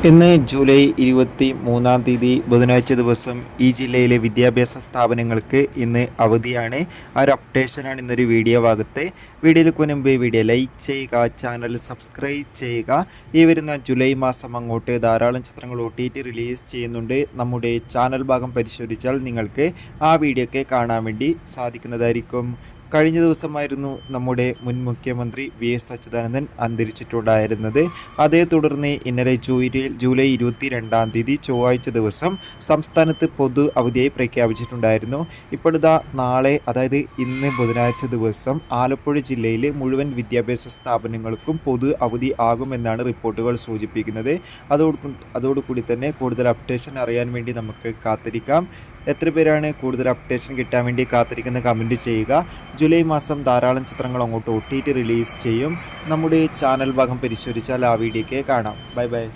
ഇന്ന് ജൂലൈ 23 ബുധനാഴ്ച ദിവസം ഈ ജില്ലയിലെ വിദ്യാഭ്യാസ സ്ഥാപനങ്ങൾക്ക് ഇന്ന് അവധിയാണ്. ആ ഒരു അപ്ഡേഷനാണ് ഇന്നൊരു വീഡിയോ ഭാഗത്ത്. വീഡിയോയിലേക്ക് മുൻപ് വീഡിയോ ലൈക്ക് ചെയ്യുക, ചാനൽ സബ്സ്ക്രൈബ് ചെയ്യുക. ഈ വരുന്ന ജൂലൈ മാസം അങ്ങോട്ട് ധാരാളം ചിത്രങ്ങൾ OTT റിലീസ് ചെയ്യുന്നുണ്ട്. നമ്മുടെ ചാനൽ ഭാഗം പരിശോധിച്ചാൽ നിങ്ങൾക്ക് ആ വീഡിയോ കാണാൻ വേണ്ടി സാധിക്കുന്നതായിരിക്കും. കഴിഞ്ഞ ദിവസമായിരുന്നു നമ്മുടെ മുൻ മുഖ്യമന്ത്രി VS അച്യുതാനന്ദൻ അന്തരിച്ചിട്ടുണ്ടായിരുന്നത്. അതേ തുടർന്ന് ഇന്നലെ ജൂലൈ 22 ചൊവ്വാഴ്ച ദിവസം സംസ്ഥാനത്ത് പൊതു അവധിയായി പ്രഖ്യാപിച്ചിട്ടുണ്ടായിരുന്നു. ഇപ്പോഴിതാ നാളെ, അതായത് ഇന്ന് ബുധനാഴ്ച ദിവസം ആലപ്പുഴ ജില്ലയിലെ മുഴുവൻ വിദ്യാഭ്യാസ സ്ഥാപനങ്ങൾക്കും പൊതു അവധി ആകുമെന്നാണ് റിപ്പോർട്ടുകൾ സൂചിപ്പിക്കുന്നത്. അതോടുകൂടി തന്നെ കൂടുതൽ അപ്ഡേഷൻ അറിയാൻ വേണ്ടി നമുക്ക് കാത്തിരിക്കാം. എത്ര പേരാണ് കൂടുതൽ അപ്ഡേഷൻ കിട്ടാൻ വേണ്ടി കാത്തിരിക്കുന്ന കമൻറ്റ് ചെയ്യുക. ജൂലൈ മാസം ധാരാളം ചിത്രങ്ങൾ അങ്ങോട്ട് OTT റിലീസ് ചെയ്യും. നമ്മുടെ ചാനൽ ഭാഗം പരിശോധിച്ചാൽ ആ വീഡിയോയ്ക്ക് കാണാം. Bye bye.